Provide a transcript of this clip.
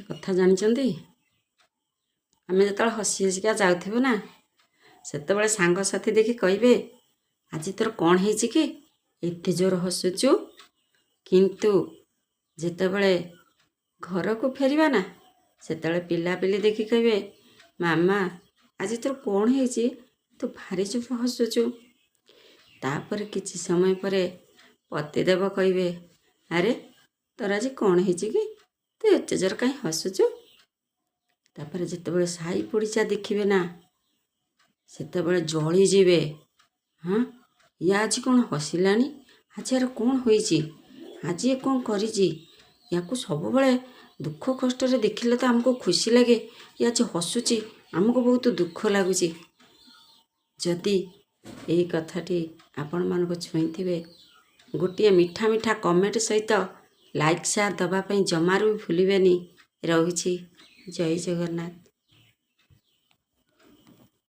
କଥା ଜାଣିଛନ୍ତି? ଆମେ ଯେତେବେଳେ ହସି ହସିକା ଯାଉଥିବୁ ନା, ସେତେବେଳେ ସାଙ୍ଗସାଥି ଦେଖି କହିବେ ଆଜି ତୋର କ'ଣ ହେଇଛି କି ଏତେ ଜୋର ହସୁଛୁ? କିନ୍ତୁ ଯେତେବେଳେ ଘରକୁ ଫେରିବା ନା, ସେତେବେଳେ ପିଲାପିଲି ଦେଖି କହିବେ ମାମା ଆଜି ତୋର କ'ଣ ହେଇଛି, ତୁ ଭାରି ଜୋର ହସୁଛୁ। ତାପରେ କିଛି ସମୟ ପରେ ପତିଦେବ କହିବେ ଆରେ ତୋର ଆଜି କ'ଣ ହେଇଛି କି, ତୁ ଏତେ ଜୋର କାହିଁ ହସୁଛୁ? ତାପରେ ଯେତେବେଳେ ସାହି ପଡ଼ିଶା ଦେଖିବେ ନା, ସେତେବେଳେ ଜଳିଯିବେ। ହଁ, ଇଏ ଆଜି କ'ଣ ହସିଲାଣି, ଆଜି ଆର କ'ଣ ହୋଇଛି, ଆଜି ଏ କ'ଣ କରିଛି, ୟାକୁ ସବୁବେଳେ ଦୁଃଖ କଷ୍ଟରେ ଦେଖିଲେ ତ ଆମକୁ ଖୁସି ଲାଗେ, ଇଏ ଆଜି ହସୁଛି, ଆମକୁ ବହୁତ ଦୁଃଖ ଲାଗୁଛି। ଯଦି ଏହି କଥାଟି ଆପଣମାନଙ୍କୁ ଛୁଇଁଥିବେ, ଗୋଟିଏ ମିଠା ମିଠା କମେଣ୍ଟ ସହିତ ଲାଇକ୍ ସେୟାର ଦେବା ପାଇଁ ଜମାରୁ ବି ଭୁଲିବେନି। ରହୁଛି। ଜୟ ଜଗନ୍ନାଥ।